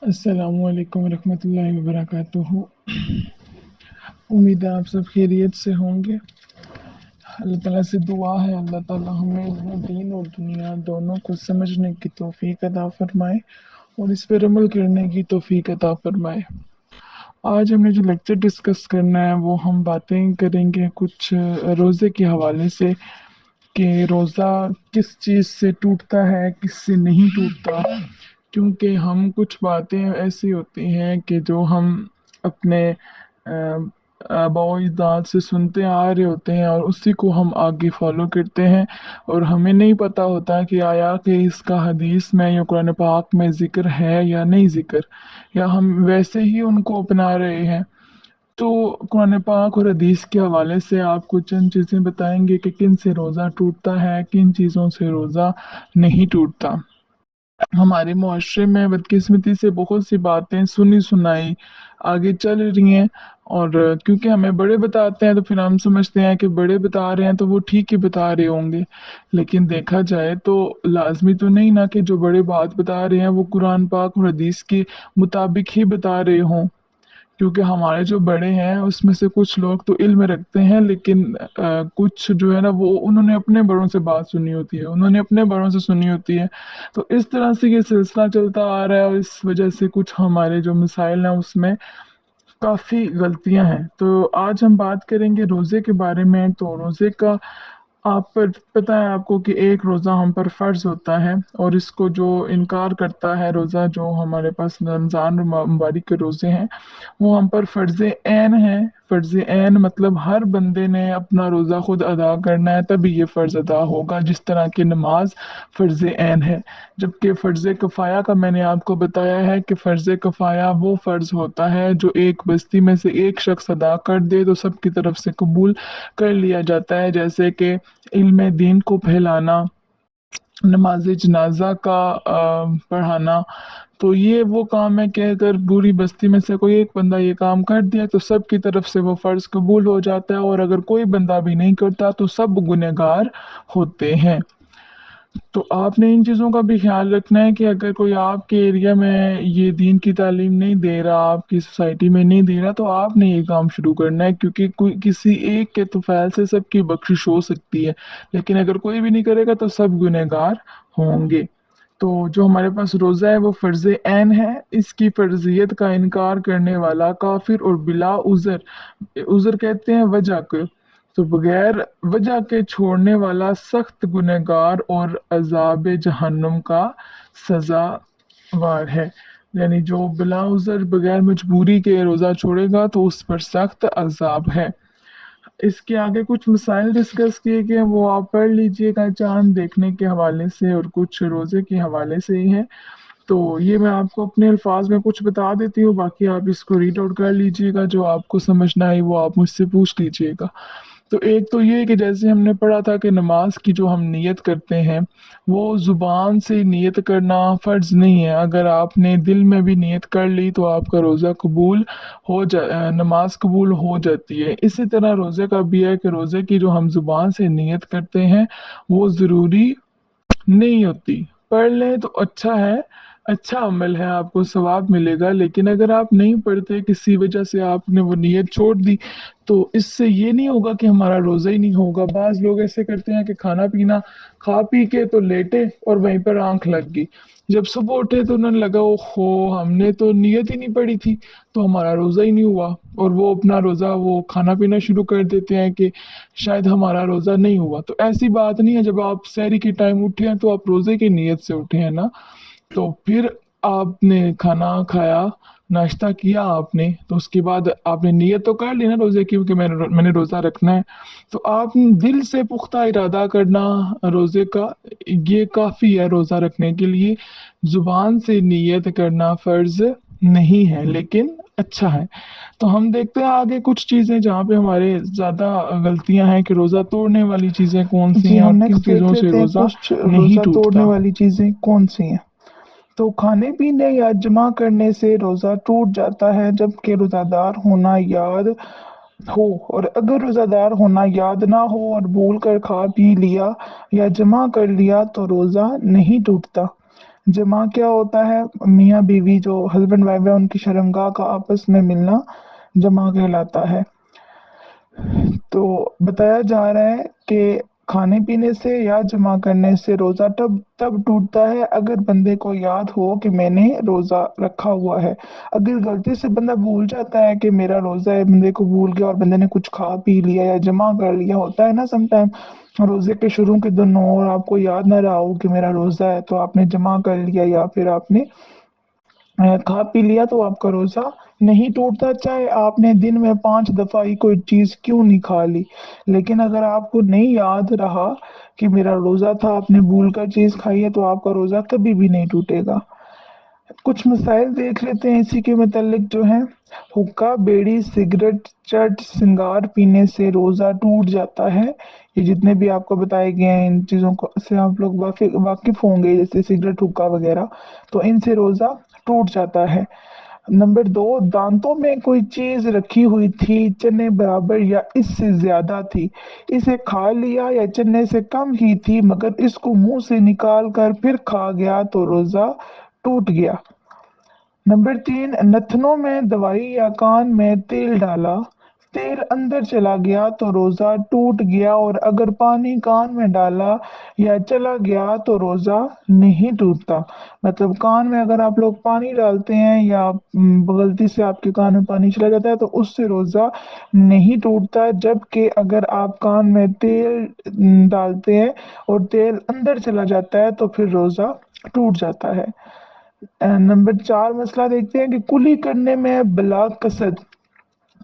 अस्सलामु अलैकुम रहमतुल्लाहि व बरकातुहू। उम्मीद है आप सब खैरियत से होंगे। अल्लाह ताला से दुआ है अल्लाह ताला हमें अपने दीन और दुनिया दोनों को समझने की तौफीक अता फरमाए और इस पर अमल करने की तौफीक अता फरमाए। आज हमने जो लेक्चर डिस्कस करना है वो हम बातें करेंगे कुछ रोज़े के हवाले से कि रोज़ा किस चीज़ से टूटता है किससे नहीं टूटता। क्योंकि हम कुछ बातें ऐसी होती हैं कि जो हम अपने आबाओ अजदाद से सुनते आ रहे होते हैं और उसी को हम आगे फॉलो करते हैं और हमें नहीं पता होता कि आया कि इसका हदीस में या कुरान पाक में ज़िक्र है या नहीं ज़िक्र, या हम वैसे ही उनको अपना रहे हैं। तो कुरान पाक और हदीस के हवाले से आपको चंद चीज़ें बताएंगे कि किन से रोज़ा टूटता है, किन चीज़ों से रोज़ा नहीं टूटता। हमारे मुआशरे में बदकिस्मती से बहुत सी बातें सुनी सुनाई आगे चल रही हैं, और क्योंकि हमें बड़े बताते हैं तो फिर हम समझते हैं कि बड़े बता रहे हैं तो वो ठीक ही बता रहे होंगे। लेकिन देखा जाए तो लाजमी तो नहीं ना कि जो बड़े बात बता रहे हैं वो कुरान पाक और हदीस के मुताबिक ही बता रहे हों। क्योंकि हमारे जो बड़े हैं उसमें से कुछ लोग तो इल्म रखते हैं, लेकिन कुछ जो है ना वो उन्होंने अपने बड़ों से बात सुनी होती है, उन्होंने अपने बड़ों से सुनी होती है। तो इस तरह से ये सिलसिला चलता आ रहा है और इस वजह से कुछ हमारे जो मिसाइल हैं उसमें काफ़ी गलतियां हैं। तो आज हम बात करेंगे रोज़े के बारे में। तो रोज़े का आप पर पता है आपको कि एक रोज़ा हम पर फ़र्ज होता है, और इसको जो इनकार करता है रोज़ा, जो हमारे पास रमज़ान और मुबारक के रोज़े हैं वो हम पर फ़र्ज़ ऐन है। फ़र्ज़ ऐन मतलब हर बंदे ने अपना रोज़ा खुद अदा करना है तभी ये फ़र्ज़ अदा होगा, जिस तरह की नमाज फ़र्ज़ ऐन है। जबकि फ़र्ज़ किफ़ाया का मैंने आपको बताया है कि फ़र्ज़ किफ़ाया वो फ़र्ज़ होता है जो एक बस्ती में से एक शख्स अदा कर दे तो सबकी तरफ से कबूल कर लिया जाता है, जैसे कि इल्म दीन को फैलाना, नमाज जनाजा का पढ़ाना। तो ये वो काम है कि अगर पूरी बस्ती में से कोई एक बंदा ये काम कर दिया तो सब की तरफ से वो फ़र्ज़ कबूल हो जाता है, और अगर कोई बंदा भी नहीं करता तो सब गुनहगार होते हैं। तो आपने इन चीज़ों का भी ख्याल रखना है कि अगर कोई आपके एरिया में ये दीन की तालीम नहीं दे रहा, आपकी सोसाइटी में नहीं दे रहा, तो आपने ये काम शुरू करना है, क्योंकि कोई किसी एक के तुफैल से सबकी बख्शिश हो सकती है, लेकिन अगर कोई भी नहीं करेगा तो सब गुनहगार होंगे। तो जो हमारे पास रोज़ा है वो फ़र्ज़ ऐन है। इसकी फ़र्ज़ियत का इनकार करने वाला काफिर और बिला उज़र, उज़र कहते हैं वजह को, तो बगैर वजह के छोड़ने वाला सख्त गुनहगार और अज़ाब जहन्नुम का सजावार है। यानी जो बिला उज़र बगैर मजबूरी के रोज़ा छोड़ेगा तो उस पर सख्त अजाब है। इसके आगे कुछ मसाइल डिस्कस किए गए हैं, वो आप पढ़ लीजिएगा चांद देखने के हवाले से और कुछ रोज़े के हवाले से ही है। तो ये मैं आपको अपने अल्फाज में कुछ बता देती हूँ, बाकी आप इसको रीड आउट कर लीजिएगा, जो आपको समझना है वो आप मुझसे पूछ लीजिएगा। तो एक तो ये कि जैसे हमने पढ़ा था कि नमाज की जो हम नियत करते हैं वो ज़ुबान से नियत करना फ़र्ज़ नहीं है। अगर आपने दिल में भी नियत कर ली तो आपका रोज़ा कबूल नमाज कबूल हो जाती है। इसी तरह रोज़े का भी है कि रोज़े की जो हम ज़ुबान से नियत करते हैं वो ज़रूरी नहीं होती। पढ़ लें तो अच्छा है, अच्छा अमल है, आपको सवाब मिलेगा। लेकिन अगर आप नहीं पढ़ते, किसी वजह से आपने वो नियत छोड़ दी, तो इससे ये नहीं होगा कि हमारा रोज़ा ही नहीं होगा। बाज़ लोग ऐसे करते हैं कि खाना पीना खा पी के तो लेटे और वहीं पर आँख लग गई। जब सुबह उठे तो उन्हें लगा ओहो हमने तो नियत ही नहीं पड़ी थी, तो हमारा रोज़ा ही नहीं हुआ। और वो अपना रोज़ा वो खाना पीना शुरू कर देते हैं कि शायद हमारा रोज़ा नहीं हुआ। तो ऐसी बात नहीं है, जब आप सहरी के टाइम उठे हैं तो आप रोज़े की नीयत से उठे हैं ना। तो फिर आपने खाना खाया, नाश्ता किया आपने, तो उसके बाद आपने नियत तो कर ली ना रोज़े की कि मैंने रोज़ा रखना है। तो आप दिल से पुख्ता इरादा करना रोज़े का, ये काफ़ी है रोज़ा रखने के लिए। ज़ुबान से नियत करना फ़र्ज़ नहीं है, लेकिन अच्छा है। तो हम देखते हैं आगे कुछ चीज़ें जहाँ पे हमारे ज़्यादा गलतियाँ हैं कि रोज़ा तोड़ने वाली चीज़ें कौन सी जी, हैं हम और किन नेक्स्ट देख चीज़ों से लेते हैं रोज़ा कुछ नहीं रोज़ा तोड़ने टूटता। वाली चीज़ें कौन सी हैं। तो खाने पीने या जमा करने से रोज़ा टूट जाता है जबकि रोज़ादार होना याद हो, और अगर रोज़ादार होना याद ना हो और भूल कर खा पी लिया या जमा कर लिया तो रोज़ा नहीं टूटता। जमा क्या होता है? मियाँ बीवी जो हस्बैंड वाइफ है उनकी शर्मगाह का आपस में मिलना जमा कहलाता है। तो बताया जा रहा है कि खाने पीने से या जमा करने से रोजा तब तब टूटता है अगर बंदे को याद हो कि मैंने रोजा रखा हुआ है। अगर गलती से बंदा भूल जाता है कि मेरा रोजा है, बंदे को भूल गया और बंदे ने कुछ खा पी लिया या जमा कर लिया, होता है ना समटाइम रोजे के शुरू के दिन हो और आपको याद ना रहा हो कि मेरा रोजा है, तो आपने जमा कर लिया या फिर आपने खा पी लिया, तो आपका रोजा नहीं टूटता, चाहे आपने दिन में 5 दफा ही कोई चीज क्यों नहीं खा ली। लेकिन अगर आपको नहीं याद रहा कि मेरा रोजा था, आपने भूल कर चीज खाई है, तो आपका रोजा कभी भी नहीं टूटेगा। कुछ मसाइल देख लेते हैं इसी के मतलब जो है। हुक्का, बीड़ी, सिगरेट, चट, सिगार पीने से रोजा टूट जाता है। ये जितने भी आपको बताए गए हैं इन चीजों को से आप लोग वाकिफ होंगे, जैसे सिगरेट, हुक्का वगैरह, तो इनसे रोजा टूट जाता है। नंबर 2, दांतों में कोई चीज रखी हुई थी, चने बराबर या इससे ज्यादा थी, इसे खा लिया या चने से कम ही थी मगर इसको मुंह से निकाल कर फिर खा गया तो रोजा टूट गया। नंबर 3, नथनों में दवाई या कान में तेल डाला, तेल अंदर चला गया तो रोजा टूट गया, और अगर पानी कान में डाला या चला गया तो रोजा नहीं टूटता। मतलब कान में अगर आप लोग पानी डालते हैं या गलती से आपके कान में पानी चला जाता है तो उससे रोजा नहीं टूटता, जबकि अगर आप कान में तेल डालते हैं और तेल अंदर चला जाता है तो फिर रोजा टूट जाता है। नंबर 4 मसला देखते हैं कि कुली करने में बिला कसद,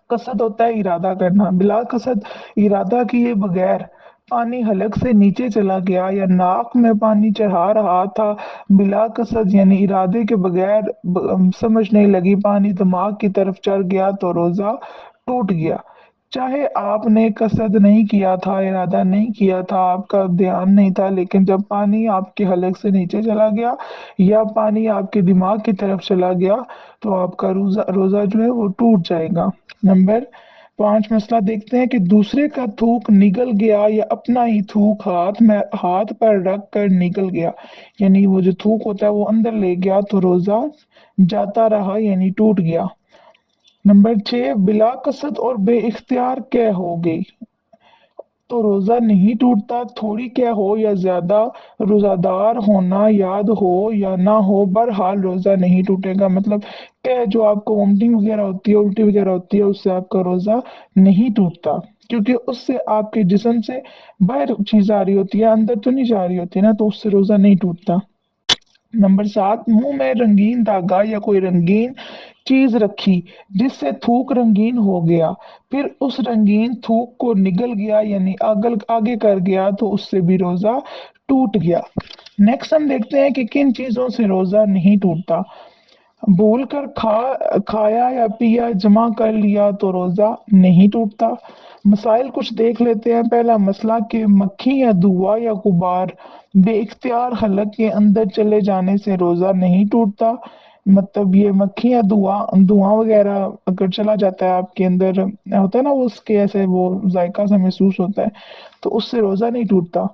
कसद होता है इरादा करना, बिला कसद इरादा किए बगैर पानी हलक से नीचे चला गया या नाक में पानी चढ़ा रहा था, बिला कसद यानी इरादे के बगैर समझ नहीं लगी पानी दिमाग की तरफ चढ़ गया तो रोजा टूट गया। चाहे आपने कसद नहीं किया था, इरादा नहीं किया था, आपका ध्यान नहीं था, लेकिन जब पानी आपके हलक से नीचे चला गया या पानी आपके दिमाग की तरफ चला गया तो आपका रोजा रोजा जो है वो टूट जाएगा। नंबर 5 मसला देखते हैं कि दूसरे का थूक निगल गया या अपना ही थूक हाथ पर रख कर निकल गया, यानी वो जो थूक होता है वो अंदर ले गया तो रोजा जाता रहा यानी टूट गया। नंबर 6, बिला कसद और बे इख्तियार क्या हो गई तो रोजा नहीं टूटता, थोड़ी क्या हो या ज्यादा, रोजादार होना याद हो या ना हो, बहरहाल रोजा नहीं टूटेगा। मतलब क्या जो आपको वोमिटिंग वगैरह होती है, उल्टी वगैरह होती है, उससे आपका रोजा नहीं टूटता, क्योंकि उससे आपके जिस्म से बाहर चीज आ रही होती है, अंदर तो नहीं जा रही होती ना, तो उससे रोजा नहीं टूटता। नंबर 7, मुंह में रंगीन धागा या कोई रंगीन चीज रखी जिससे थूक रंगीन हो गया, फिर उस रंगीन थूक को निगल गया यानी आगल आगे कर गया तो उससे भी रोजा टूट गया। नेक्स्ट हम देखते हैं कि किन चीजों से रोजा नहीं टूटता। भूल कर खाया या पिया जमा कर लिया तो रोजा नहीं टूटता। मसाइल कुछ देख लेते हैं। पहला मसला कि मक्खी या धुआं या गुबार बेइख्तियार हलक के अंदर चले जाने से रोजा नहीं टूटता। मतलब ये मक्खी या धुआं धुआं वगैरह अगर चला जाता है आपके अंदर, होता है ना वो, उसके ऐसे वो जायका सा महसूस होता है, तो उससे रोजा नहीं टूटता।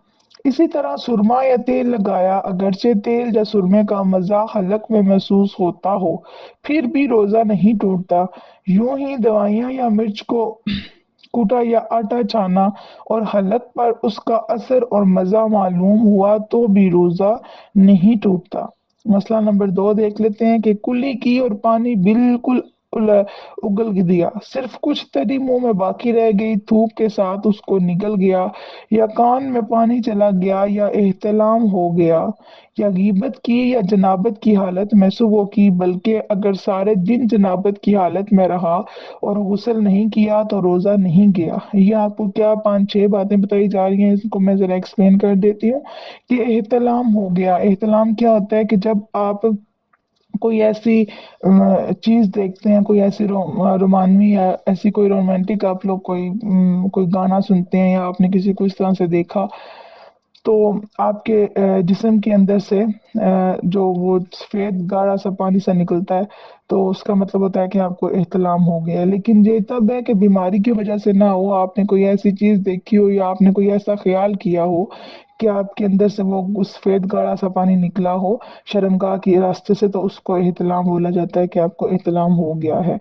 इसी तरह सुरमा या तेल लगाया, अगरचे तेल या सुरमे का मजा हलक में महसूस होता हो, फिर भी रोजा नहीं टूटता। यूं ही दवाइयां या मिर्च को कूटा या आटा छाना और हलक पर उसका असर और मजा मालूम हुआ तो भी रोजा नहीं टूटता। मसला नंबर 2 देख लेते हैं कि कुल्ली की और पानी बिल्कुल उगल दिया, सिर्फ कुछ तरी मुंह में बाकी रह गई, थूक के साथ उसको निकल गया, या कान में पानी चला गया, या एहतलाम हो गया, या गीबत की या जनाबत की हालत में सुबह की, बल्कि अगर सारे दिन जनाबत की हालत में रहा और गुस्ल नहीं किया तो रोजा नहीं गया। ये आपको क्या 5-6 बातें बताई जा रही हैं, इसको मैं जरा एक्सप्लेन कर देती हूँ कि एहतलाम हो गया। एहतलाम क्या होता है कि जब आप कोई ऐसी चीज देखते हैं, कोई ऐसी रोमानवी या ऐसी कोई रोमांटिक, आप लोग कोई गाना सुनते हैं या आपने किसी को इस तरह से देखा, तो आपके जिस्म के अंदर से जो वो सफेद गाढ़ा सा पानी सा निकलता है, तो उसका मतलब होता है कि आपको एहतलाम हो गया है। लेकिन ये तब है कि बीमारी की वजह से ना हो, आपने कोई ऐसी चीज देखी हो या आपने कोई ऐसा ख्याल किया हो कि आपके अंदर से वो सफेद गाढ़ा सा पानी निकला हो शर्मगाह के रास्ते से, तो उसको एहतलाम बोला जाता है कि आपको एहतलाम हो गया है।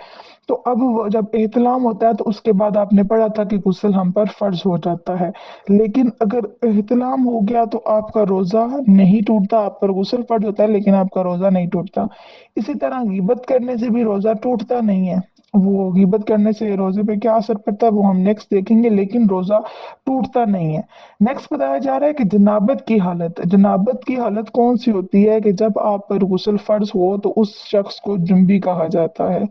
तो अब जब एहतलाम होता है तो उसके बाद आपने पढ़ा था कि गुस्ल हम पर फर्ज हो जाता है। लेकिन अगर एहतलाम हो गया तो आपका रोजा नहीं टूटता, आप पर गुस्ल फर्ज होता है लेकिन आपका रोजा नहीं टूटता। इसी तरह गीबत करने से भी रोजा टूटता नहीं है। वो गीबत करने से रोजे पे क्या असर पड़ता है वो हम नेक्स्ट देखेंगे, लेकिन रोजा टूटता नहीं है। नेक्स्ट बताया जा रहा है कि जनाबत की हालत। जनाबत की हालत कौन सी होती है? कि जब आप पर गुस्ल फर्ज हो तो उस शख्स को जुम्बी कहा जाता है।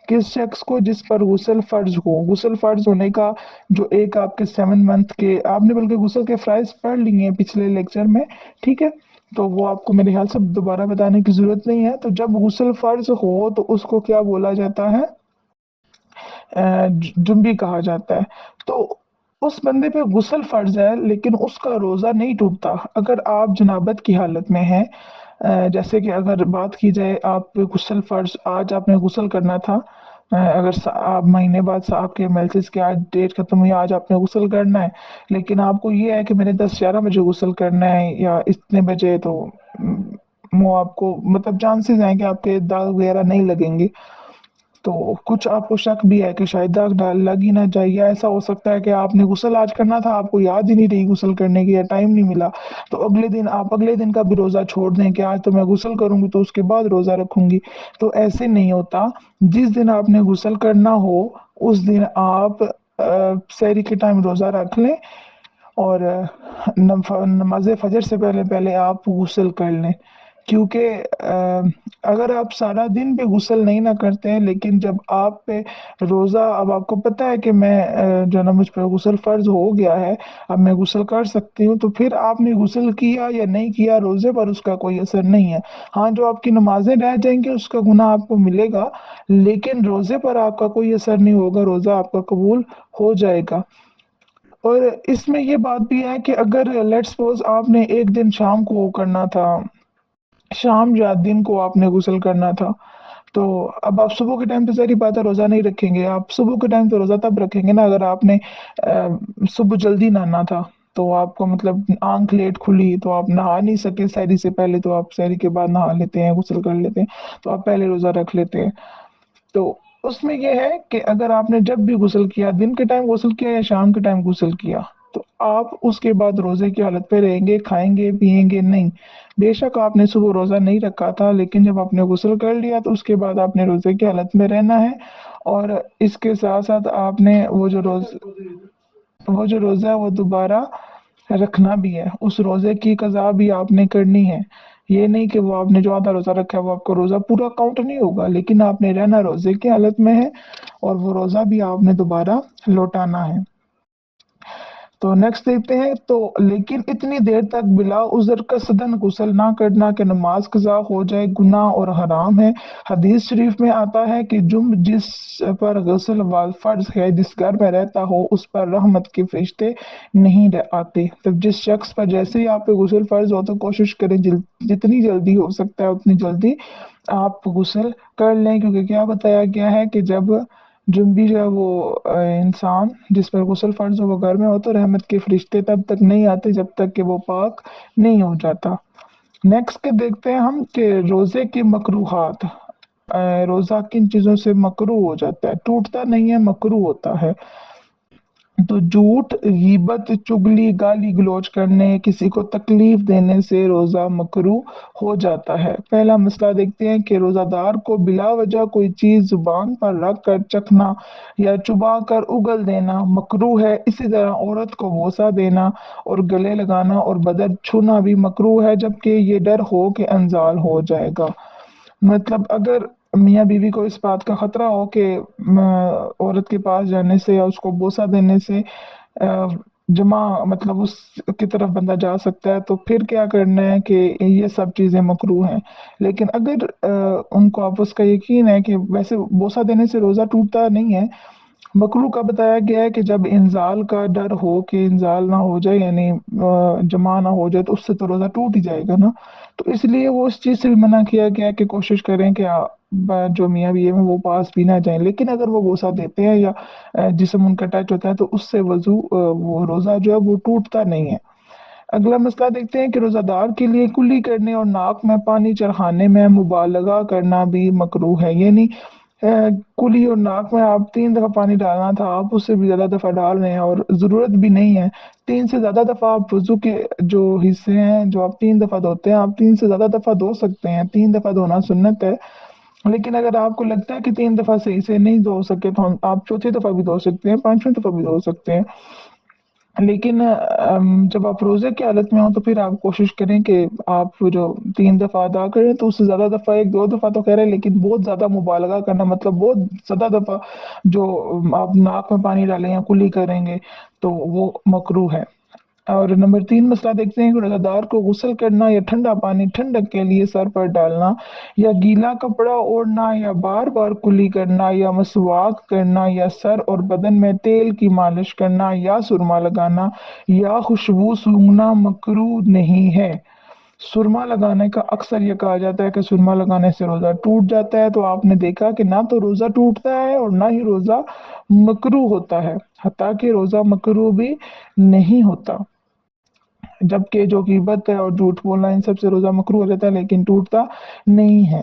किस शख्स को? जिस पर गुस्ल फर्ज हो। गुस्ल फर्ज होने का जो एक आपके 7 मंथ के, आपने बल्कि गुस्ल के फ्राइज पढ़ लिए हैं पिछले लेक्चर में, ठीक है, तो वो आपको मेरे ख्याल से दोबारा बताने की जरूरत नहीं है। तो जब गुस्ल फर्ज हो तो उसको क्या बोला जाता है? जुम्बी कहा जाता है। तो उस बंदे पे गुस्ल फर्ज है लेकिन उसका रोजा नहीं टूटता अगर आप जनाबत की हालत में हैं। जैसे कि अगर बात की जाए, आप पे गुस्ल फर्ज, आज आपने गुस्ल करना था, अगर आप महीने बाद आपके मेंसेस की आज डेट खत्म हुई, आज आपने गुस्ल करना है, लेकिन आपको ये है कि मैंने 10-11 बजे गुस्ल करना है या इतने बजे, तो वो आपको मतलब चांसेस हैं कि आपके दाग वगैरह नहीं लगेंगे। तो कुछ आपको शक भी है कि शायद दाग डाल लग ही ना जाए, या ऐसा हो सकता है कि आपने गुस्ल आज करना था, आपको याद ही नहीं रही गुस्ल करने की या टाइम नहीं मिला, तो अगले दिन आप अगले दिन का भी रोजा छोड़ दें कि आज तो मैं गुस्ल करूंगी तो उसके बाद रोजा रखूंगी। तो ऐसे नहीं होता। जिस दिन आपने गुस्ल करना हो उस दिन आप सहरी के टाइम रोजा रख लें, और नमाज फजर से पहले पहले आप गुस्ल कर लें। क्योंकि अगर आप सारा दिन भी गुस्ल नहीं ना करते हैं, लेकिन जब आप पे रोज़ा, अब आपको पता है कि मैं जो ना मुझ पर गुस्ल फ़र्ज हो गया है, अब मैं गुस्ल कर सकती हूँ, तो फिर आपने गुस्ल किया या नहीं किया रोज़े पर उसका कोई असर नहीं है। हाँ, जो आपकी नमाजें रह जाएंगी उसका गुनाह आपको मिलेगा, लेकिन रोज़े पर आपका कोई असर नहीं होगा, रोज़ा आपका कबूल हो जाएगा। और इसमें ये बात भी है कि अगर लेट्स सपोज आपने एक दिन शाम को करना था, शाम या दिन को आपने गुस्ल करना था, तो अब आप सुबह के टाइम पे ज़ाहिर बात है रोज़ा नहीं रखेंगे। आप सुबह के टाइम पे रोज़ा तब रखेंगे ना अगर आपने सुबह जल्दी नहाना था, तो आपको मतलब आँख लेट खुली तो आप नहा नहीं सके सहरी से पहले, तो आप सहरी के बाद नहा लेते हैं, गुस्ल कर लेते हैं, तो आप पहले रोज़ा रख लेते हैं। तो उसमें ये है कि अगर आपने जब भी गुस्ल किया, दिन के टाइम गुस्ल किया या शाम के टाइम गुस्ल किया, तो आप उसके बाद रोजे की हालत पे रहेंगे, खाएंगे पिएंगे नहीं। बेशक आपने सुबह रोजा नहीं रखा था, लेकिन जब आपने गुस्ल कर लिया तो उसके बाद आपने रोजे की हालत में रहना है। और इसके साथ साथ आपने वो जो रोजा है वो दोबारा रखना भी है, उस रोजे की कज़ा भी आपने करनी है। ये नहीं कि वो आपने जो आधा रोजा रखा है वो आपको रोजा पूरा काउंट नहीं होगा, लेकिन आपने रहना रोजे की हालत में है, और वो रोजा भी आपने दोबारा लौटाना है। तो नेक्स्ट देखते हैं। तो लेकिन इतनी देर तक बिला उज़र कसदन गुस्ल ना करना कि नमाज कज़ा हो जाए गुनाह और हराम है। हदीस शरीफ में आता है कि जुम जिस पर गुस्ल फर्ज है, जिस घर में रहता हो उस पर रहमत के फरिश्ते नहीं आते। तो जिस शख्स पर जैसे ही आप पे गुस्ल फर्ज हो तो कोशिश करें जितनी जल्दी हो सकता है उतनी जल्दी आप गुस्ल कर लें, क्योंकि क्या बताया गया है कि जब जुम्बी जो है वो इंसान जिस पर गुस्ल फर्ज हो वो घर में हो तो रहमत के फरिश्ते तब तक नहीं आते जब तक कि वो पाक नहीं हो जाता। नेक्स्ट के देखते हैं हम कि रोजे के मकरूहात। रोजा किन चीजों से मकरू हो जाता है? टूटता नहीं है, मकरू होता है। तो झूठ, गीबत, चुगली, गाली गलौज करने, किसी को तकलीफ देने से रोजा मकरू हो जाता है। पहला मसला देखते हैं कि रोजादार को बिला वजह कोई चीज जुबान पर रख कर चखना या चुबा कर उगल देना मकरू है। इसी तरह औरत को बोसा देना और गले लगाना और बदन छूना भी मकरू है, जबकि ये डर हो कि अनजाल हो जाएगा। मतलब अगर मियाँ बीवी को इस बात का खतरा हो कि औरत के पास जाने से या उसको बोसा देने से जमा मतलब उसकी तरफ बंदा जा सकता है, तो फिर क्या करना है कि ये सब चीज़ें मकरूह हैं। लेकिन अगर उनको आपस का यकीन है कि वैसे बोसा देने से रोज़ा टूटता नहीं है, मकरू का बताया गया है कि जब इंजाल का डर हो कि इंजाल ना हो जाए, यानी जमा ना हो जाए, तो उससे तो रोज़ा टूट ही जाएगा ना। तो इसलिए वो उस चीज़ से भी मना किया गया है कि कोशिश करें कि जो मियाँ बीवी हैं वो पास भी ना जाएं। लेकिन अगर वो बोसा देते हैं या जिस्म उनका टच होता है तो उससे वो रोज़ा जो है वो टूटता नहीं है। अगला मसला देखते हैं कि रोजादार के लिए कुल्ली करने और नाक में पानी चढ़ाने में मुबालगा करना भी मकरूह है। यानी कुल्ली और नाक में आप 3 दफा पानी डालना था, आप उससे भी ज्यादा दफा डाल रहे हैं और जरूरत भी नहीं है। 3 से ज्यादा दफा आप वजू के जो हिस्से हैं जो आप 3 दफा धोते हैं, आप 3 से ज्यादा दफा धो सकते हैं। 3 दफा धोना सुन्नत है। लेकिन अगर आपको लगता है कि 3 दफा सही से नहीं धो सके तो आप चौथी दफा भी धो सकते हैं, 5वीं दफा भी धो सकते हैं। लेकिन जब आप रोजे की हालत में हो तो फिर आप कोशिश करें कि आप जो 3 दफा अदा करें, तो उससे ज्यादा दफा, 1 2 दफा तो कह रहे हैं, लेकिन बहुत ज्यादा मुबालगा करना मतलब बहुत ज्यादा दफा जो आप नाक में पानी डालें या कुली करेंगे तो वो मकरूह है। और नंबर 3 मसला देखते हैं कि रोजादार को गुस्ल करना या ठंडा पानी ठंडक के लिए सर पर डालना या गीला कपड़ा ओढ़ना या बार बार कुली करना या मसवाक करना या सर और बदन में तेल की मालिश करना या सुरमा लगाना या खुशबू सूंघना मकरूह नहीं है। सुरमा लगाने का अक्सर ये कहा जाता है कि सुरमा लगाने से रोजा टूट जाता है, तो आपने देखा कि ना तो रोजा टूटता है और ना ही रोजा मकरूह होता है, हत्ता कि रोजा मकरूह भी नहीं होता। जबकि जो गिबत है और झूठ बोलना, इन सब से रोजा मकरूह हो जाता है लेकिन टूटता नहीं है।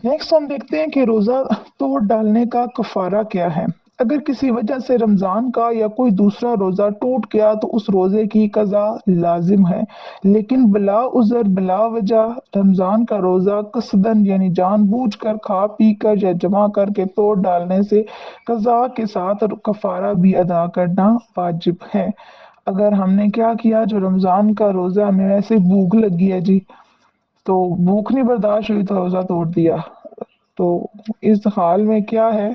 नेक्स्ट हम देखते हैं कि रोजा तोड़ डालने का कफारा क्या है। अगर किसी वजह से रमजान का या कोई दूसरा रोजा टूट गया तो उस रोजे की कज़ा लाजिम है। लेकिन बिला उज़र बिला वजह रमजान का रोजा कसदन यानी जानबूझकर खा पी कर या जमा करके तोड़ डालने से कज़ा के साथ कफारा भी अदा करना वाजिब है। अगर हमने क्या किया, जो रमजान का रोजा हमें वैसे भूख लगी है जी, तो भूख नहीं बर्दाश्त हुई तो रोजा तोड़ दिया, तो इस हाल में क्या है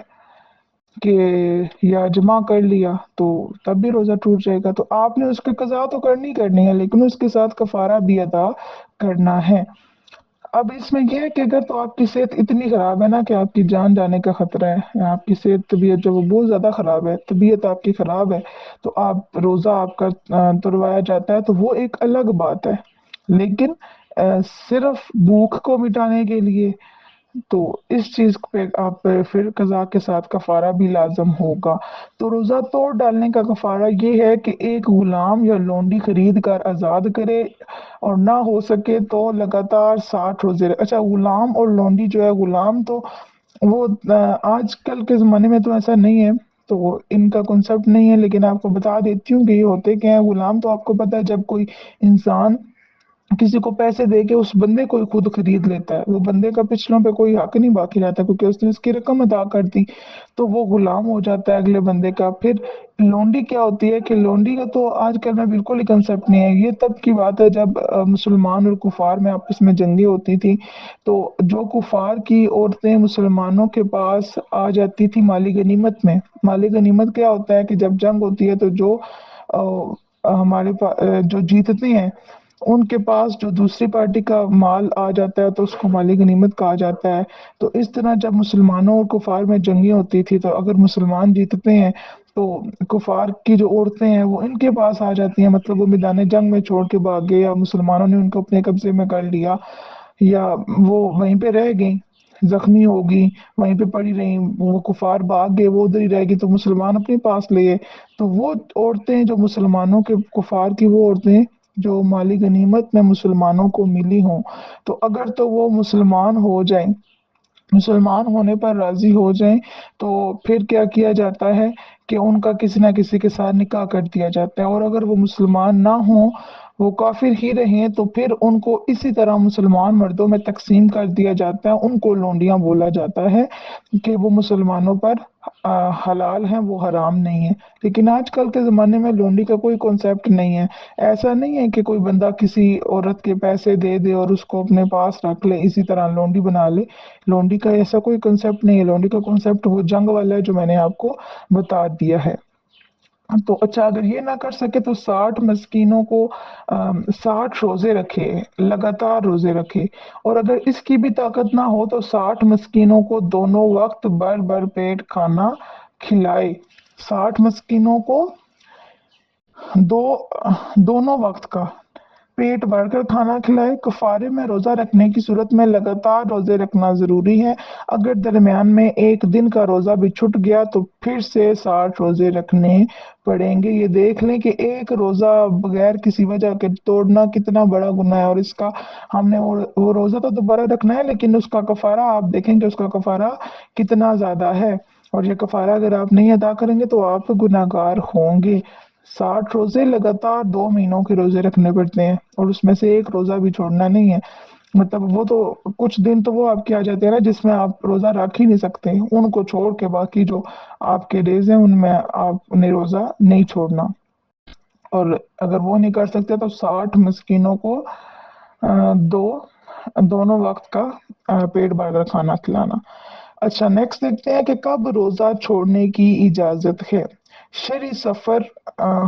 कि या जमा कर लिया तो तब भी रोजा टूट जाएगा। तो आपने उसकी कज़ा तो करनी करनी है, लेकिन उसके साथ कफारा भी अदा करना है। अब इसमें यह है कि अगर तो आपकी सेहत इतनी खराब है ना कि आपकी जान जाने का खतरा है, या आपकी सेहत तबीयत जो वो बहुत ज्यादा खराब है, तबीयत आपकी खराब है, तो आप रोजा आपका तुड़वाया जाता है, तो वो एक अलग बात है। लेकिन सिर्फ भूख को मिटाने के लिए तो इस चीज पे आप पे फिर कज़ा के साथ कफारा भी लाजम होगा। तो रोजा तोड़ डालने का कफारा ये है कि एक गुलाम या लोंडी खरीद कर आजाद करे और ना हो सके तो लगातार 60 रोजे अच्छा, गुलाम और लोंडी जो है, गुलाम तो वो आजकल के ज़माने में तो ऐसा नहीं है, तो इनका कॉन्सेप्ट नहीं है, लेकिन आपको बता देती हूँ कि ये होते क्या है। गुलाम तो आपको पता है, जब कोई इंसान किसी को पैसे दे के उस बंदे को ही खुद खरीद लेता है, वो बंदे का पिछलों पे कोई हक नहीं बाकी रहता, क्योंकि उसने उसकी रकम अदा कर दी, तो वो गुलाम हो जाता है अगले बंदे का। फिर लोंडी क्या होती है कि लोंडी का तो आजकल में बिल्कुल ही कंसेप्ट नहीं है। ये तब की बात है जब मुसलमान और कुफार में आपस में जंगे होती थी, तो जो कुफार की औरतें मुसलमानों के पास आ जाती थी माली गनीमत में। माली गनीमत क्या होता है कि जब जंग होती है तो जो हमारे पास जो जीतते हैं उनके पास जो दूसरी पार्टी का माल आ जाता है तो उसको माली गनीमत कहा जाता है। तो इस तरह जब मुसलमानों और कुफार में जंगी होती थी, तो अगर मुसलमान जीतते हैं तो कुफार की जो औरतें हैं वो इनके पास आ जाती हैं, मतलब वो मैदान जंग में छोड़ के भाग गए, या मुसलमानों ने उनको अपने कब्जे में कर लिया, या वो वहीं पे रह गई, जख्मी होगी, वहीं पे पड़ी रही, वो कुफार भाग गए, वो उधर ही रह गई, तो मुसलमान अपने पास ले गए। तो वो औरतें जो मुसलमानों के, कुफार की वो औरतें जो माली गनीमत में मुसलमानों को मिली हों, तो अगर तो वो मुसलमान हो जाएं, मुसलमान होने पर राजी हो जाएं, तो फिर क्या किया जाता है कि उनका किसी ना किसी के साथ निकाह कर दिया जाता है। और अगर वो मुसलमान ना हो, वो काफिर ही रहे, तो फिर उनको इसी तरह मुसलमान मर्दों में तकसीम कर दिया जाता है, उनको लोंडियां बोला जाता है कि वो मुसलमानों पर हलाल हैं, वो हराम नहीं है। लेकिन आजकल के ज़माने में लोंडी का कोई कॉन्सेप्ट नहीं है। ऐसा नहीं है कि कोई बंदा किसी औरत के पैसे दे दे और उसको अपने पास रख ले, इसी तरह लोंडी बना ले। लोंडी का ऐसा कोई कॉन्सेप्ट नहीं है। लोंडी का कॉन्सेप्ट वो जंग वाला है जो मैंने आपको बता दिया है। तो अच्छा, अगर ये ना कर सके तो 60 मस्कीनों को 60 रोजे रखे, लगातार रोजे रखे। और अगर इसकी भी ताकत ना हो तो 60 मस्कीनों को दोनों वक्त भर भर पेट खाना खिलाए। 60 मस्कीनों को दो दोनों वक्त का, पेट भरकर खाना खिलाए। कफारे में रोजा रखने की सूरत में लगातार रोजे रखना जरूरी है। अगर दरमियान में एक दिन का रोजा भी छूट गया तो फिर से 60 रोजे रखने पड़ेंगे। ये देख लें कि एक रोजा बगैर किसी वजह के तोड़ना कितना बड़ा गुनाह है, और इसका हमने वो रोजा तो दोबारा रखना है, लेकिन उसका कफारा आप देखेंगे उसका कफारा कितना ज्यादा है। और ये कफारा अगर आप नहीं अदा करेंगे तो आप गुनाहगार होंगे। 60 रोजे लगातार 2 महीनों के रोजे रखने पड़ते हैं, और उसमें से एक रोजा भी छोड़ना नहीं है। मतलब वो तो कुछ दिन तो वो आपके आ जाते हैं ना जिसमें आप रोजा रख ही नहीं सकते, उनको छोड़ के बाकी जो आपके डेज हैं उनमें आपने रोजा नहीं छोड़ना। और अगर वो नहीं कर सकते तो 60 मस्कीनों को दो दोनों वक्त का पेट भरकर खाना खिलाना। अच्छा, नेक्स्ट देखते हैं कि कब रोजा छोड़ने की इजाजत है। शरी सफर,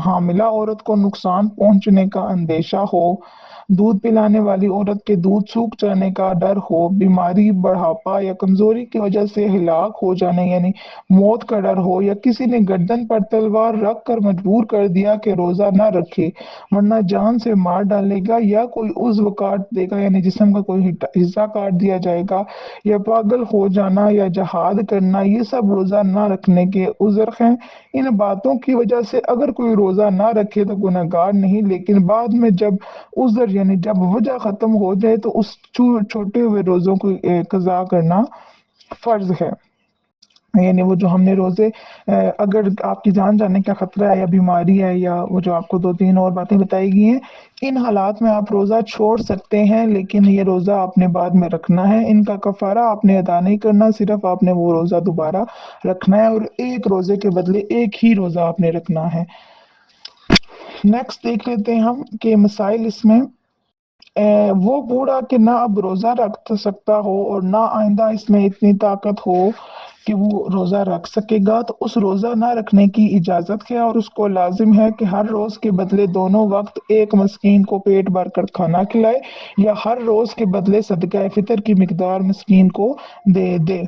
हामिला औरत को नुकसान पहुंचने का अंदेशा हो, दूध पिलाने वाली औरत के दूध सूख जाने का डर हो, बीमारी, बढ़ापा या कमजोरी की वजह से हिलाक हो जाने यानी मौत का डर हो, या किसी ने गर्दन पर तलवार रख कर मजबूर कर दिया कि रोजा ना रखे वरना जान से मार डालेगा, या कोई उज्व काट देगा यानी जिस्म का कोई हिस्सा काट दिया जाएगा, या पागल हो जाना या जहाद करना, ये सब रोजा ना रखने के उज़र हैं। इन बातों की वजह से अगर कोई रोजा ना रखे तो गुनहगार नहीं, लेकिन बाद में जब उज़र यानी जब वजह खत्म हो जाए तो उस छोटे हुए रोजों को कज़ा करना फर्ज है। यानी वो जो हमने रोजे अगर आपकी जान जाने का खतरा है या बीमारी है या वो जो आपको 2-3 और बातें बताई गई हैं, इन हालात में आप रोजा छोड़ सकते हैं, लेकिन ये रोजा आपने बाद में रखना है। इनका कफारा आपने अदा नहीं करना, सिर्फ आपने वो रोजा दोबारा रखना है, और एक रोजे के बदले एक ही रोजा आपने रखना है। नेक्स्ट देख लेते हैं हम कि मसाइल इसमें वो बूढ़ा कि ना अब रोजा रख सकता हो और ना आइंदा इसमें इतनी ताकत हो कि वो रोजा रख सकेगा, तो उस रोजा ना रखने की इजाजत है, और उसको लाजिम है कि हर रोज के बदले दोनों वक्त एक मस्कीन को पेट भर कर खाना खिलाए, या हर रोज के बदले सदका फितर की मिकदार मस्कीन को दे दे।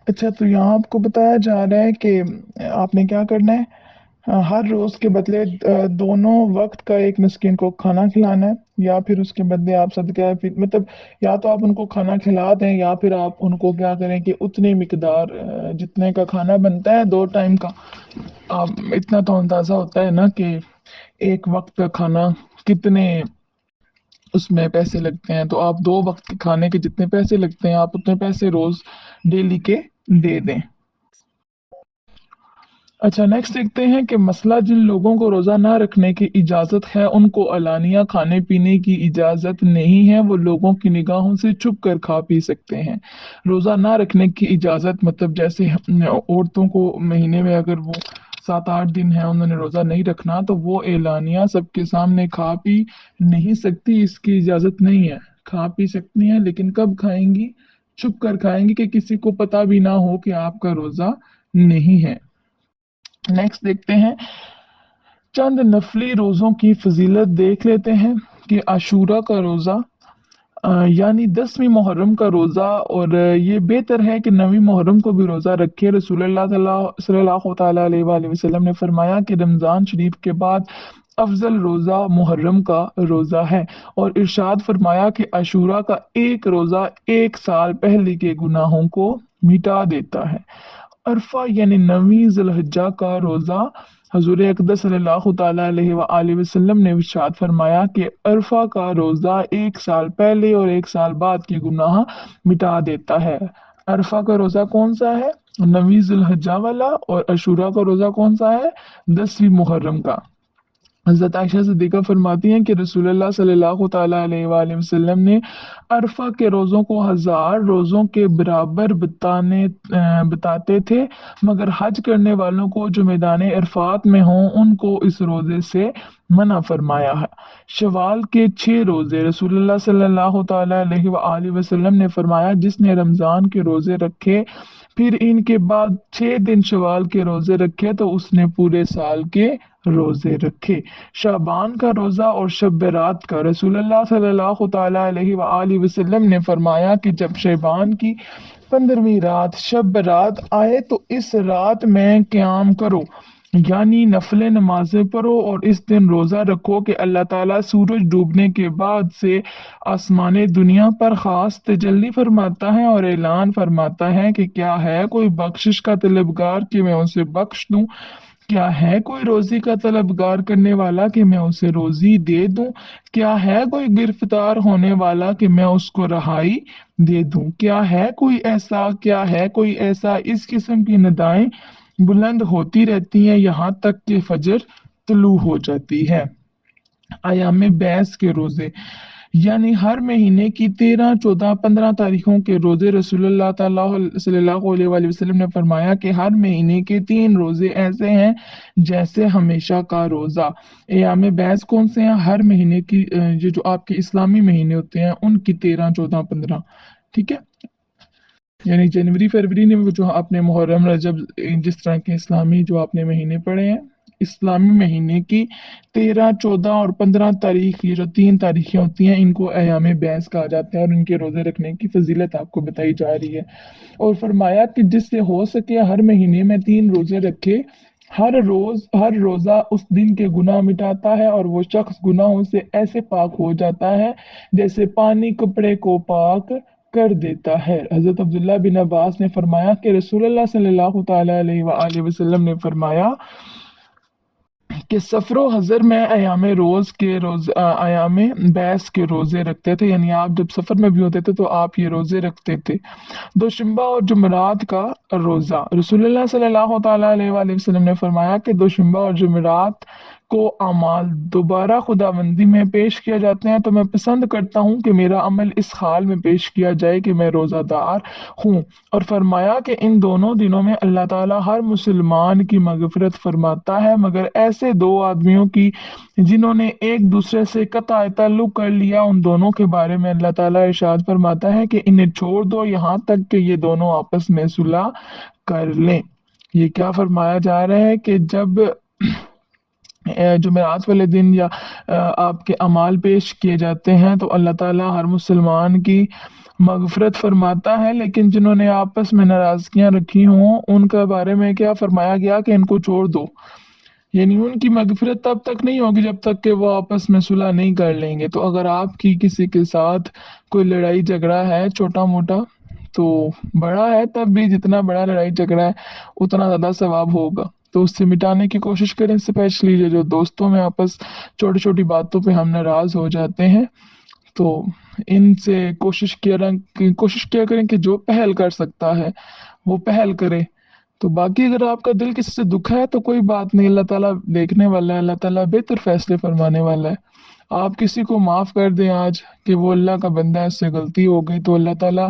अच्छा, तो यहाँ आपको बताया जा रहा है कि आपने क्या करना है। हर रोज के बदले दोनों वक्त का एक मिस्किन को खाना खिलाना है, या फिर उसके बदले आप सदका फिर मतलब या तो आप उनको खाना खिला दें, या फिर आप उनको क्या करें कि उतनी मिकदार जितने का खाना बनता है 2 टाइम का, आप इतना तो अंदाजा होता है ना कि एक वक्त का खाना कितने उसमें पैसे लगते हैं, तो आप 2 वक्त के खाने के जितने पैसे लगते हैं आप उतने पैसे रोज डेली के दे दें। अच्छा, नेक्स्ट देखते हैं कि मसला जिन लोगों को रोज़ा ना रखने की इजाज़त है उनको अलानिया खाने पीने की इजाज़त नहीं है, वो लोगों की निगाहों से छुप कर खा पी सकते हैं। रोज़ा ना रखने की इजाज़त मतलब जैसे औरतों को महीने में अगर वो 7-8 दिन है उन्होंने रोज़ा नहीं रखना तो वो एलानिया सबके सामने खा पी नहीं सकती, इसकी इजाज़त नहीं है। खा पी सकती हैं लेकिन कब खाएंगी, छुप कर खाएंगी कि किसी को पता भी ना हो कि आपका रोज़ा नहीं है। नेक्स्ट देखते हैं चंद नफली रोज़ों की फजीलत देख लेते हैं कि आशूरा का रोज़ा यानी 10वीं मुहर्रम का रोज़ा, और ये बेहतर है कि 9वीं मुहर्रम को भी रोज़ा रखे। रसूलुल्लाह सल्लल्लाहु अलैहि वसल्लम ने फरमाया कि रमज़ान शरीफ के बाद अफजल रोज़ा मुहर्रम का रोज़ा है, और इरशाद फरमाया कि आशूरा का एक रोज़ा 1 साल पहले के गुनाहों को मिटा देता है। अरफा यानी 9वीं जिलहज्जा का रोज़ा, हजूर अक़दस सल्लल्लाहु ताला अलैहि वसल्लम ने इरशाद फरमाया कि अरफा का रोज़ा 1 साल पहले और 1 साल बाद के गुनाह मिटा देता है। अरफा का रोज़ा कौन सा है, 9वीं जिलहज्जा वाला, और अशूरा का रोज़ा कौन सा है, 10वीं मुहर्रम का। हज़रत आयशा सिद्दीक़ा फरमाती हैं कि रसूलुल्लाह सल्लल्लाहु ताला अलैहि वसल्लम ने अरफा के रोज़ों को 1000 रोज़ों के बराबर बताते थे, मगर हज करने वालों को जो मैदान अरफात में हों उनको इस रोज़े से मना फरमाया है। शवाल के 6 रोज़े, रसूलुल्लाह सल्लल्लाहु ताला अलैहि वसल्लम ने फरमाया जिसने रमज़ान के रोज़े रखे फिर इनके बाद 6 दिन शवाल के रोज़े रखे तो उसने पूरे साल के रोज़े रखे। शाबान का रोज़ा और शब रात का, रसूलुल्लाह सल्लल्लाहु ताला अलैहि वसल्लम ने फरमाया कि जब शबान की 15वीं रात शब रात आए तो इस रात में क़याम करो। यानी नफल नमाजें पढ़ो और इस दिन रोज़ा रखो कि अल्लाह ताला सूरज डूबने के बाद से आसमान दुनिया पर ख़ास तजल्ली फरमाता है और ऐलान फरमाता है कि क्या है कोई बख्शिश का तलबगार कि मैं उसे बख्श दूं, क्या है कोई रोजी का तलबगार करने वाला कि मैं उसे रोजी दे दूं, क्या है कोई गिरफ्तार होने वाला कि मैं उसको रहाई दे दूं, क्या है कोई ऐसा, इस किस्म की निदाएं बुलंद होती रहती हैं यहाँ तक कि फजर तुलू हो जाती है। अयाम बैस के रोजे, यानी हर महीने की 13, 14, 15 तारीखों के रोजे रसूलुल्लाह सल्लल्लाहु अलैहि वसल्लम ने फरमाया कि हर महीने के 3 रोजे ऐसे हैं जैसे हमेशा का रोजा। अयाम बैस कौन से हैं? हर महीने की ये जो आपके इस्लामी महीने होते हैं उनकी 13, 14, 15, ठीक है। यानी जनवरी फरवरी में वो जो आपने मुहर्रम रजब जिस तरह के इस्लामी जो आपने महीने पढ़े हैं, इस्लामी महीने की 13, 14 और 15 तारीख, ये जो 3 तारीखें होती हैं इनको अयाम बैस कहा जाता है और इनके रोजे रखने की फजीलत आपको बताई जा रही है। और फरमाया कि जिससे हो सके हर महीने में 3 रोजे रखे, हर रोजा उस दिन के गुनाह मिटाता है और वो शख्स गुनाहों से ऐसे पाक हो जाता है जैसे पानी कपड़े को पाक कर देता है। हजरत अब्दुल्ला बिन अब्बास ने फरमाया कि रसूलुल्लाह सल्लल्लाहु ताला अलैहि वसल्लम ने फरमाया कि सफरो हजर में अयाम बैस के रोजे रखते थे, यानी आप जब सफर में भी होते थे तो आप ये रोजे रखते थे। दोशंबा और जुमेरात का रोजा, रसूलुल्लाह सल्लल्लाहु ताला अलैहि वसल्लम ने फरमाया कि दोशंबा और जुमेरात को अमाल दोबारा खुदाबंदी में पेश किया जाते हैं, तो मैं पसंद करता हूँ कि मेरा अमल इस हाल में पेश किया जाए कि मैं रोज़ादार हूँ। और फरमाया कि इन दोनों दिनों में अल्लाह ताला हर मुसलमान की मगफिरत फरमाता है मगर ऐसे 2 आदमियों की जिन्होंने एक दूसरे से कतई ताल्लुक कर लिया, उन दोनों के बारे में अल्लाह ताला इरशाद फरमाता है कि इन्हें छोड़ दो यहाँ तक कि ये दोनों आपस में सुलह कर लें। ये क्या फरमाया जा रहा है कि जब जुमेरात वाले दिन या आपके अमाल पेश किए जाते हैं तो अल्लाह ताला हर मुसलमान की मगफरत फरमाता है, लेकिन जिन्होंने आपस में नाराजगियां रखी हों उनके बारे में क्या फरमाया गया कि इनको छोड़ दो, यानी उनकी मगफरत तब तक नहीं होगी जब तक कि वो आपस में सुलह नहीं कर लेंगे। तो अगर आपकी किसी के साथ कोई लड़ाई झगड़ा है छोटा मोटा, तो बड़ा है तब भी, जितना बड़ा लड़ाई झगड़ा है उतना ज़्यादा सवाब होगा, तो उससे मिटाने की कोशिश करें। स्पेशली जो दोस्तों में आपस छोटी छोटी बातों पे हम नाराज़ हो जाते हैं, तो इनसे कोशिश किया करें कि जो पहल कर सकता है वो पहल करे। तो बाकी अगर आपका दिल किसी से दुखा है तो कोई बात नहीं, अल्लाह ताला देखने वाला है, अल्लाह ताला बेहतर फैसले फरमाने वाला है। आप किसी को माफ़ कर दें आज कि वो अल्लाह का बंदा है, उससे गलती हो गई, तो अल्लाह ताला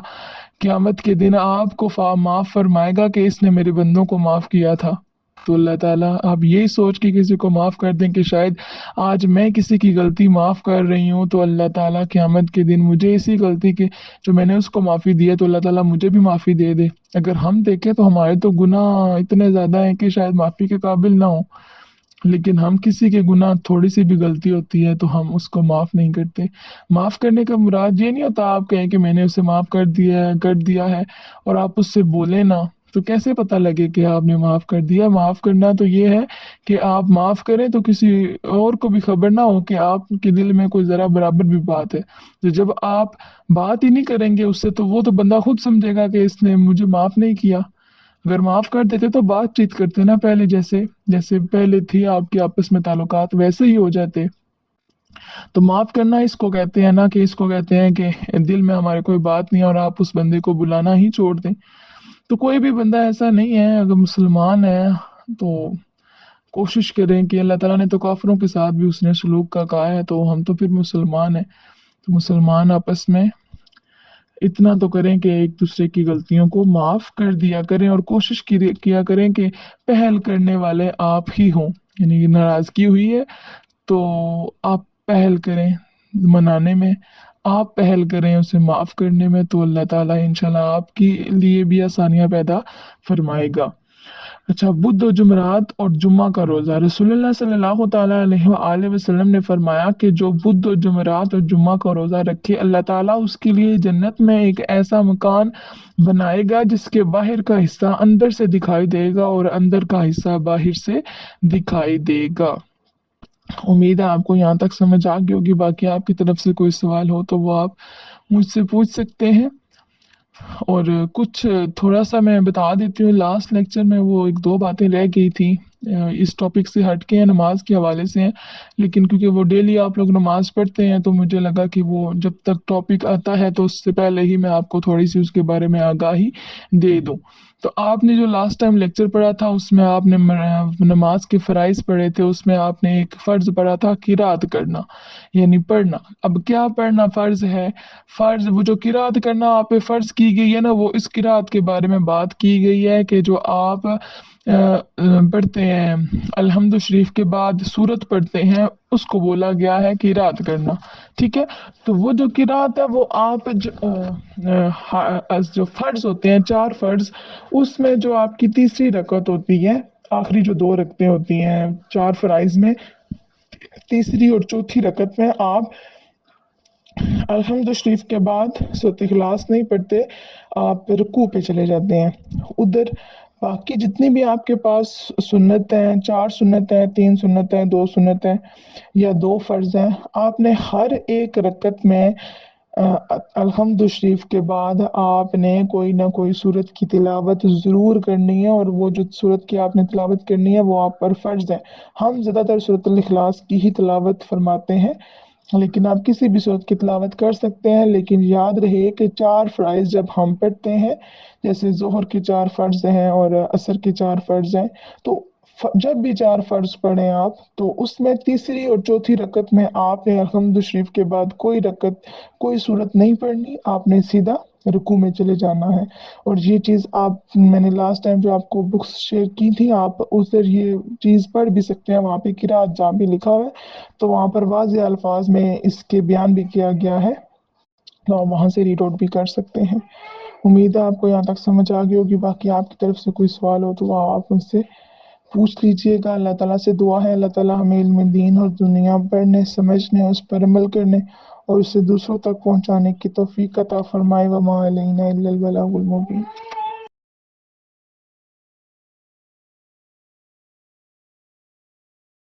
क़यामत के दिन आपको माफ़ फरमाएगा कि इसने मेरे बंदों को माफ़ किया था। तो अल्लाह ताला आप यही सोच के किसी को माफ़ कर दें कि शायद आज मैं किसी की गलती माफ़ कर रही हूँ तो अल्लाह ताला क़यामत के दिन मुझे इसी गलती के जो मैंने उसको माफ़ी दी है तो अल्लाह ताला मुझे भी माफ़ी दे दे। अगर हम देखें तो हमारे तो गुनाह इतने ज़्यादा हैं कि शायद माफ़ी के काबिल ना हो, लेकिन हम किसी के गुनाह थोड़ी सी भी गलती होती है तो हम उसको माफ़ नहीं करते। माफ़ करने का मुराद ये नहीं होता आप कहें कि मैंने उसे माफ़ कर दिया है और आप उससे बोले ना, तो कैसे पता लगे कि आपने माफ़ कर दिया। माफ़ करना तो ये है कि आप माफ़ करें तो किसी और को भी खबर ना हो कि आपके दिल में कोई ज़रा बराबर भी बात है। तो जब आप बात ही नहीं करेंगे उससे तो वो तो बंदा खुद समझेगा कि इसने मुझे माफ़ नहीं किया। अगर माफ कर देते तो बातचीत करते ना, पहले जैसे जैसे पहले थी आपके आपस में ताल्लुकात वैसे ही हो जाते। तो माफ करना इसको कहते हैं ना, कि इसको कहते हैं कि दिल में हमारे कोई बात नहीं है और आप उस बंदे को बुलाना ही छोड़ दें। तो कोई भी बंदा ऐसा नहीं है, अगर मुसलमान है तो कोशिश करें कि अल्लाह ताला ने तो काफिरों के साथ भी उसने सलूक का कहा है, तो हम तो फिर मुसलमान हैं, तो मुसलमान आपस में इतना तो करें कि एक दूसरे की गलतियों को माफ कर दिया करें और कोशिश किया करें कि पहल करने वाले आप ही हों। यानी कि नाराजगी हुई है तो आप पहल करें मनाने में, आप पहल करें उसे माफ करने में, तो अल्लाह ताला इंशाल्लाह आपके लिए भी आसानियां पैदा फरमाएगा। अच्छा, बुध और जुमेरात और जुम्मा का रोज़ा। रसूलुल्लाह सल्लल्लाहु ताला अलैहि वसल्लम ने फरमाया कि जो बुध और जुमेरात और जुम्मा का रोज़ा रखे, अल्लाह ताला उसके लिए जन्नत में एक ऐसा मकान बनाएगा जिसके बाहर का हिस्सा अंदर से दिखाई देगा और अंदर का हिस्सा बाहर से दिखाई देगा। उम्मीद है आपको यहाँ तक समझ आ गई होगी। बाकी आपकी तरफ से कोई सवाल हो तो वो आप मुझसे पूछ सकते हैं। और कुछ थोड़ा सा मैं बता देती हूँ, लास्ट लेक्चर में वो एक दो बातें रह गई थी, इस टॉपिक से हट के हैं, नमाज के हवाले से हैं, लेकिन क्योंकि वो डेली आप लोग नमाज पढ़ते हैं तो मुझे लगा कि वो जब तक टॉपिक आता है तो उससे पहले ही मैं आपको थोड़ी सी उसके बारे में आगाही दे दूँ। तो आपने जो लास्ट टाइम लेक्चर पढ़ा था उसमें आपने नमाज के फ़राइज़ पढ़े थे, उसमें आपने एक फ़र्ज़ पढ़ा था किरात करना, यानी पढ़ना। अब क्या पढ़ना फ़र्ज़ है? फ़र्ज़ वो जो किरात करना आप पे फ़र्ज़ की गई है ना, वो इस किरात के बारे में बात की गई है कि जो आप पढ़ते हैं अल्हम्दु शरीफ के बाद सूरत पढ़ते हैं, उसको बोला गया है किरात करना। ठीक है, तो वो जो किरात है वो आप जो फ़र्ज़ होते हैं, चार फ़र्ज़, उसमें जो आपकी तीसरी रकत होती है, आखिरी जो दो रकतें होती हैं चार फ़राइज़ में, तीसरी और चौथी रकत में आप अल्हम्दु शरीफ के बाद सूरत इखलास नहीं पढ़ते, आप रुकू पे चले जाते हैं। उधर बाकी जितनी भी आपके पास सुन्नत हैं, चार सुन्नत हैं, तीन सुन्नत हैं, दो सुन्नत हैं या दो फ़र्ज़ हैं, आपने हर एक रकत में अल्हम्दु शरीफ के बाद आपने कोई ना कोई सूरत की तिलावत ज़रूर करनी है, और वो जो सूरत की आपने तिलावत करनी है वो आप पर फ़र्ज़ है। हम ज़्यादातर सूरत इखलास की ही तिलावत फरमाते हैं, लेकिन आप किसी भी सूरत की तिलावत कर सकते हैं, लेकिन याद रहे कि चार फ़राइज़ जब हम पढ़ते हैं, जैसे ज़ोहर के चार फ़र्ज़ हैं और असर के चार फ़र्ज़ हैं, तो जब भी चार फ़र्ज़ पढ़ें आप, तो उसमें तीसरी और चौथी रकत में आपने अल्हम्दु शरीफ के बाद कोई रकत, कोई सूरत नहीं पढ़नी, आपने सीधा रुकू में चले जाना है। और ये चीज़ आप, मैंने लास्ट टाइम जो आपको बुक्स शेयर की थी, आप उधर ये चीज़ पढ़ भी सकते हैं, वहाँ पे किरात जहाँ भी लिखा हुआ है, तो वहाँ पर वाज़े अल्फाज में इसके बयान भी किया गया है, तो आप वहाँ से रीड आउट भी कर सकते हैं। उम्मीद है आपको यहाँ तक समझ आ गई होगी। बाकी आपकी तरफ से कोई सवाल हो तो वह आप मुझसे पूछ लीजिएगा। अल्लाह ताला से दुआ है अल्लाह ताला हमें इल्म दीन और दुनिया पढ़ने, समझने, उस पर अमल करने और उसे दूसरों तक पहुँचाने की तौफीक अता फरमाए। व मा अलैना इल्लल बलागुल मुबीन।